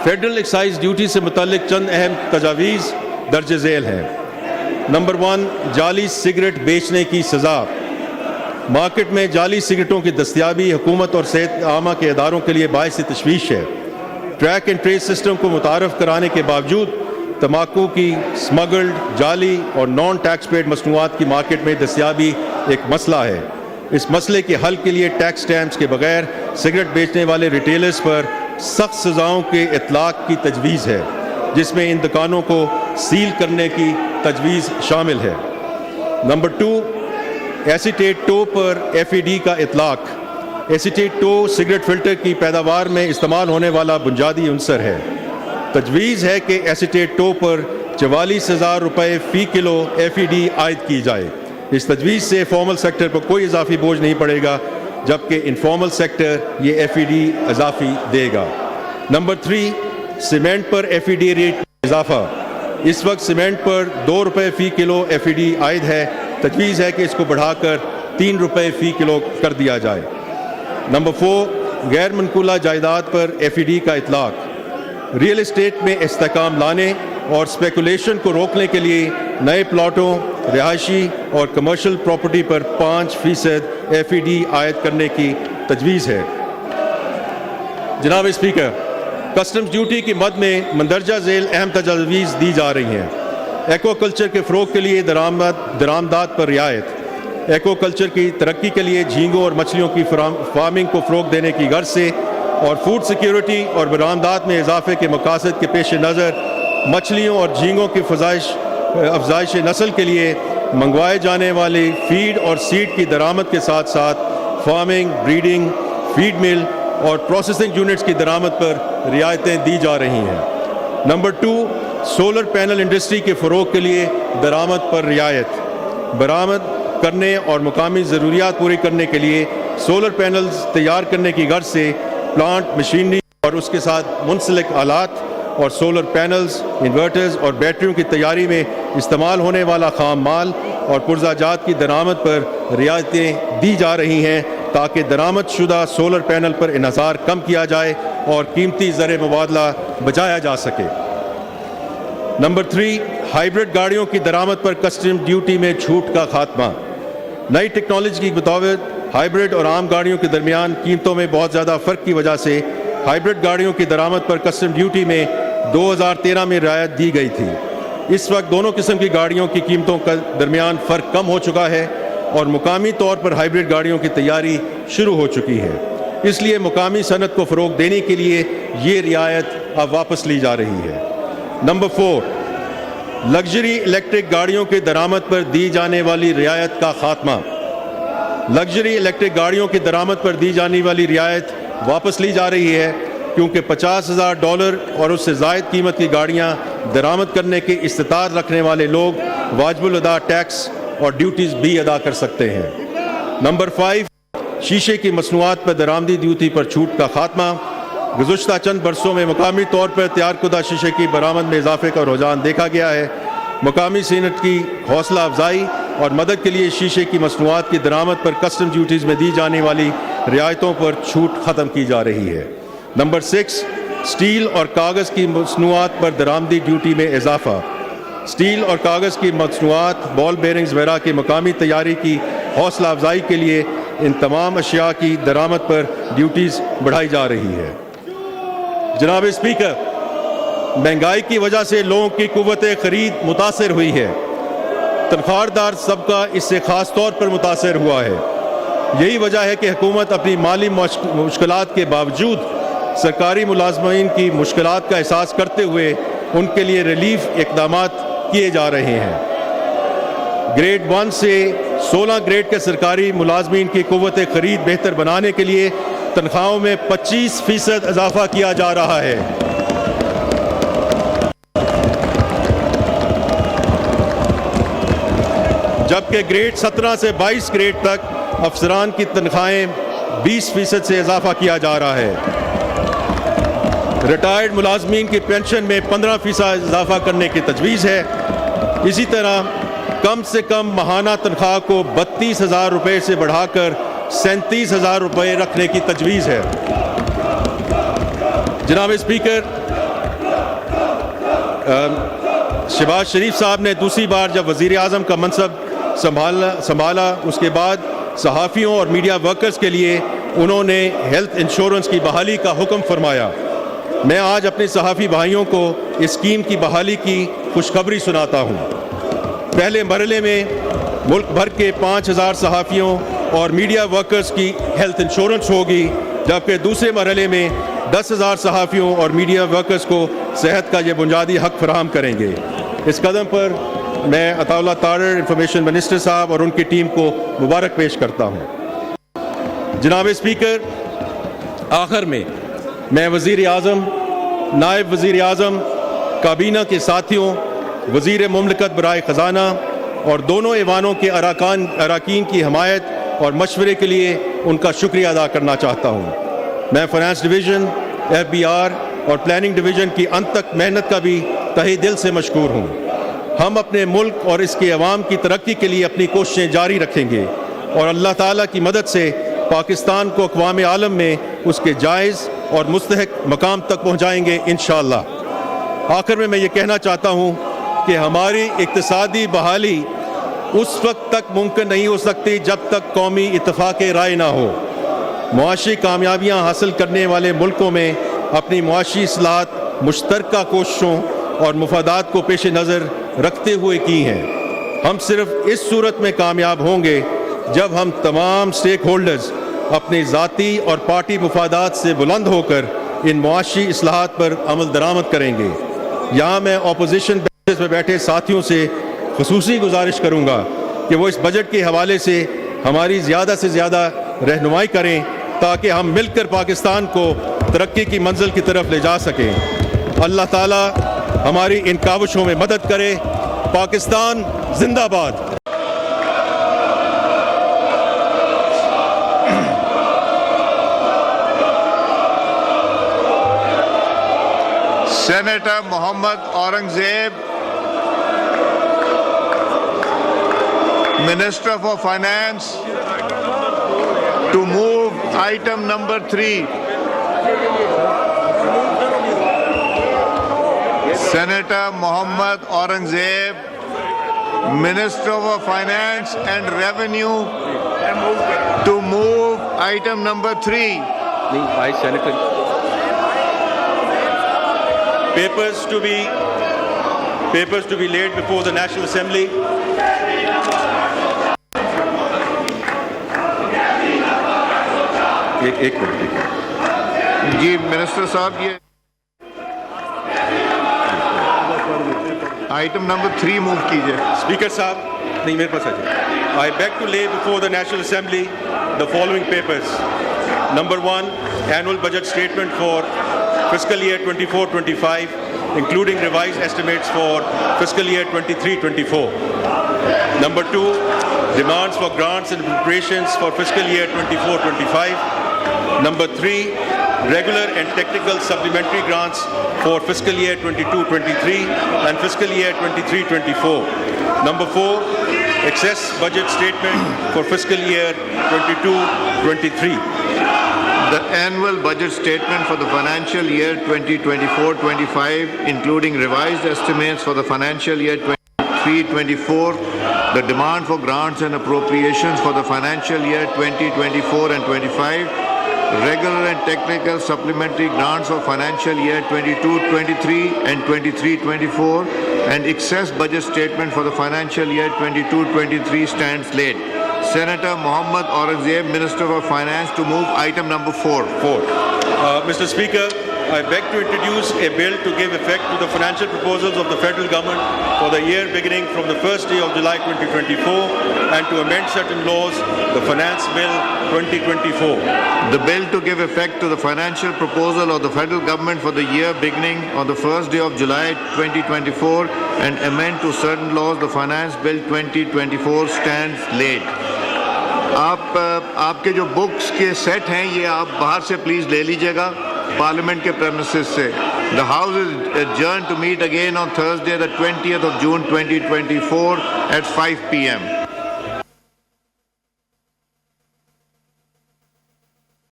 Federal excise duty से मुतल्लिक चंद अहम तजावीज़ दर्ज झेल हैं। नंबर 1, जाली सिगरेट बेचने की सज़ा। मार्केट में जाली सिगरेटों की दस्तयाबी हुकूमत और सेहत आमा के इदारों के लिए बाइस तशवीश है। ट्रैक एंड ट्रेस सिस्टम को मुतारफ़ कराने के बावजूद तम्बाकू की स्मगल्ड, जाली और नॉन टैक्स पेड मसनूआत की मार्केट में दस्तयाबी एक मसला है। इस मसले के हल के लिए टैक्स स्टैम्प्स के बगैर सिगरेट बेचने वाले रिटेलर्स पर सख्त सज़ाओं के इतलाक़ की तजवीज़ है, जिसमें इन दुकानों को सील करने की तजवीज़ शामिल है। नंबर 2, एसीटेट टो पर FED का इतलाक़। एसीटेट टो सिगरेट फ़िल्टर की पैदावार में इस्तेमाल होने वाला बुनियादी अंसर है। तजवीज़ है कि एसीटेट टो पर 44,000 रुपये फ़ी किलो FED आयद की जाए। इस तजवीज़ से फॉर्मल सेक्टर पर कोई इजाफी बोझ नहीं पड़ेगा, जबकि इनफॉर्मल सेक्टर ये FED इजाफी देगा। नंबर 3, सीमेंट पर FED रेट इजाफा। इस वक्त सीमेंट पर 2 रुपये फ़ी किलो FED आयद है। तजवीज़ है कि इसको बढ़ाकर 3 रुपये फ़ी किलो कर दिया जाए। नंबर 4, गैर मनकूला जायदाद पर FED का इतलाक़। रियल एस्टेट में इस्तेहकाम लाने और स्पेकुलेशन को रोकने के लिए नए प्लाटों, रिहायशी और कमर्शियल प्रॉपर्टी पर 5% FED आयद करने की तजवीज़ है। जनाब स्पीकर, कस्टम्स ड्यूटी की मद में मंदरजा झेल अहम तजवीज़ दी जा रही हैं। एक्वाकल्चर के फ़रोग़ के लिए दरामदात पर रियायत। एक्वाकल्चर की तरक्की के लिए झींगों और मछलियों की फार्मिंग को फ़रोग़ देने की गर्ज से और फूड सिक्योरिटी और बरामदात में इजाफे के मकासद के पेश नज़र मछलियों और झींगों की अफजाइश नस्ल के लिए मंगवाए जाने वाली फीड और सीड की दरामद के साथ साथ फार्मिंग, ब्रीडिंग, फीड मिल और प्रोसेसिंग यूनिट्स की दरामद पर रियायतें दी जा रही हैं। नंबर 2, सोलर पैनल इंडस्ट्री के फ़रोग़ के लिए दरामद पर रियायत। बरामद करने और मुकामी ज़रूरियात पूरी करने के लिए सोलर पैनल्स तैयार करने की गर्ज से प्लांट, मशीनरी और उसके साथ मुंसलिक आलात और सोलर पैनल्स, इन्वर्टर्स और बैटरियों की तैयारी में इस्तेमाल होने वाला खाम माल और पुर्ज़ाजात की दरामद पर रियायतें दी जा रही हैं, ताकि दरामद शुदा सोलर पैनल पर इन्हिसार कम किया जाए और कीमती ज़र मुबादला बचाया जा सके। नंबर 3, हाइब्रिड गाड़ियों की दरामद पर कस्टम ड्यूटी में छूट का खात्मा। नई टेक्नोलॉजी के मुताबिक हाइब्रिड और आम गाड़ियों के दरमियान कीमतों में बहुत ज़्यादा फ़र्क की वजह से हाइब्रिड गाड़ियों की दरामद पर कस्टम ड्यूटी में 2013 में रियायत दी गई थी। इस वक्त दोनों किस्म की गाड़ियों की कीमतों का दरमियान फ़र्क कम हो चुका है और मुकामी तौर पर हाइब्रिड गाड़ियों की तैयारी शुरू हो चुकी है। इसलिए मुकामी सनत को फ़रोग़ देने के लिए ये रियायत अब वापस ली जा रही है। नंबर 4, लग्जरी इलेक्ट्रिक गाड़ियों की दरामद पर दी जाने वाली रियायत का खात्मा। लग्जरी इलेक्ट्रिक गाड़ियों की दरामद पर दी जाने वाली रियायत वापस ली जा रही है, क्योंकि $50,000 और उससे ज़ायद कीमत की गाड़ियाँ दरामद करने की इस्तिताअत रखने वाले लोग वाजिबुल अदा टैक्स और ड्यूटीज़ भी अदा कर सकते हैं। नंबर 5, शीशे की मसनूआत पर दरामदी ड्यूटी पर छूट का खात्मा। गुज़श्ता चंद बरसों में मुकामी तौर पर तैयार कुदा शीशे की बरामद में इजाफे का रुझान देखा गया है। मुकामी सनत की हौसला अफजाई और मदद के लिए शीशे की मसनूआत की दरामद पर कस्टम ड्यूटीज़ में दी जाने वाली रियायतों पर छूट ख़त्म की जा रही है। नंबर 6, स्टील और कागज़ की मसनूआत पर दरामदी ड्यूटी में इजाफा। स्टील और कागज़ की मसनूआत, बॉल बेरिंग्स वगैरह की मुकामी तैयारी की हौसला अफजाई के लिए इन तमाम अशिया की दरामद पर ड्यूटीज़ बढ़ाई जा रही है। जनाब स्पीकर, महंगाई की वजह से लोगों की कुव्वत ख़रीद मुतासर हुई है। तनख्वाहदार सबका इससे ख़ास तौर पर मुतासर हुआ है। यही वजह है कि हुकूमत अपनी माली मुश्किलात के बावजूद सरकारी मुलाजमीन की मुश्किलात का एहसास करते हुए उनके लिए रिलीफ इक़दामात किए जा रहे हैं। ग्रेड 1 से 16 ग्रेड के सरकारी मुलाजमीन की कुव्वत ख़रीद बेहतर बनाने के लिए तनख्वाहों में 25% इजाफा किया जा रहा है। जबकि ग्रेड 17 से 22 ग्रेड तक अफसरान की तनख्वाहें 20% से इजाफा किया जा रहा है। रिटायर्ड मुलाजमीन की पेंशन में 15% इजाफा करने की तजवीज़ है। इसी तरह कम से कम माहाना तनख्वाह को 32,000 रुपये से बढ़ाकर 37,000 रुपये रखने की तजवीज़ है। जनाब स्पीकर, शहबाज शरीफ साहब ने दूसरी बार जब वज़ीर आज़म का मनसब संभाला उसके बाद सहाफ़ियों और मीडिया वर्कर्स के लिए उन्होंने हेल्थ इंश्योरेंस की बहाली का हुक्म फरमाया। मैं आज अपने सहाफ़ी भाइयों को इस स्कीम की बहाली की खुशखबरी सुनाता हूँ। पहले मरहले में मुल्क भर के 5,000 सहाफ़ियों और मीडिया वर्कर्स की हेल्थ इंश्योरेंस होगी, जबकि दूसरे मरहले में 10,000 सहाफ़ियों और मीडिया वर्कर्स को सेहत का ये बुनियादी हक़ फराहम करेंगे। इस कदम पर मैं अताउल्लाह तारर इंफॉर्मेशन मिनिस्टर साहब और उनकी टीम को मुबारक पेश करता हूँ। जनाब स्पीकर, आखिर में मैं वज़ीर आज़म, नायब वज़ीर आज़म, काबीना के साथियों, वज़ीर मुमलिकत बराए ख़जाना और दोनों ऐवानों के अरकान की हमायत और मशवरे के लिए उनका शुक्रिया अदा करना चाहता हूँ। मैं फाइनेंस डिवीज़न, FBR और प्लानिंग डिवीज़न की अंत तक मेहनत का भी तहे दिल से मशकूर हूँ। हम अपने मुल्क और इसके अवाम की तरक्की के लिए अपनी कोशिशें जारी रखेंगे और अल्लाह ताला की मदद से पाकिस्तान को अक़वाम आलम में उसके जायज़ और मुस्तहक मकाम तक पहुँचाएँगे इंशाअल्लाह। आखिर में मैं ये कहना चाहता हूँ कि हमारी इक़्तिसादी बहाली उस वक्त तक मुमकिन नहीं हो सकती जब तक कौमी इत्तेफाक राय ना हो। मुआशी कामयाबियाँ हासिल करने वाले मुल्कों में अपनी मुआशी इस्लाहत मुश्तरका कोशिशों और मुफादात को पेश नज़र रखते हुए की हैं। हम सिर्फ इस सूरत में कामयाब होंगे जब हम तमाम स्टेक होल्डर्स अपने ज़ाती और पार्टी मुफादात से बुलंद होकर इन मुआशी इस्लाहात पर अमल दरामद करेंगे। यहाँ मैं अपोजिशन बेंचेस में बैठे साथियों से ख़ुसूसी गुजारिश करूँगा कि वो इस बजट के हवाले से हमारी ज़्यादा से ज़्यादा रहनुमाई करें ताकि हम मिलकर पाकिस्तान को तरक्की की मंजिल की तरफ ले जा सकें। अल्लाह ताला हमारी इन काविशों में मदद करे। पाकिस्तान जिंदाबाद। Senator Mohammad Aurangzeb, Minister for Finance, to move item number 3. Senator Mohammad Aurangzeb, Minister for Finance and Revenue, to move item number 3. Papers to be laid before the National Assembly. एक मिनट जी minister साहब, ये item number 3 move कीजिए। Speaker साहब, नहीं मेरे पास आ I beg to lay before the National Assembly the following papers. Number 1, annual budget statement for fiscal year 24-25, including revised estimates for fiscal year 23-24. Number 2, demands for grants and appropriations for fiscal year 24-25. Number 3, regular and technical supplementary grants for fiscal year 22-23 and fiscal year 23-24. Number 4, excess budget statement for fiscal year 22-23. The annual budget statement for the financial year 2024-25, including revised estimates for the financial year 23-24, the demand for grants and appropriations for the financial year 2024 and 25, regular and technical supplementary grants for financial year 22-23 and 23-24, and excess budget statement for the financial year 22-23 stands laid. Senator Mohammad Aurangzeb, Minister of Finance, to move item number 4. Mr. Speaker, I beg to introduce a bill to give effect to the financial proposals of the federal government for the year beginning from the first day of July 2024 and to amend certain laws, the Finance Bill 2024. The bill to give effect to the financial proposal of the federal government for the year beginning on the first day of July 2024 and amend to certain laws, the Finance Bill 2024 stands laid. आपके जो books के set हैं ये आप बाहर से please ले लीजिएगा पार्लियामेंट के प्रेमिसेस से. The House is adjourned to meet again on Thursday, the 20th of June 2024 at 5 p.m.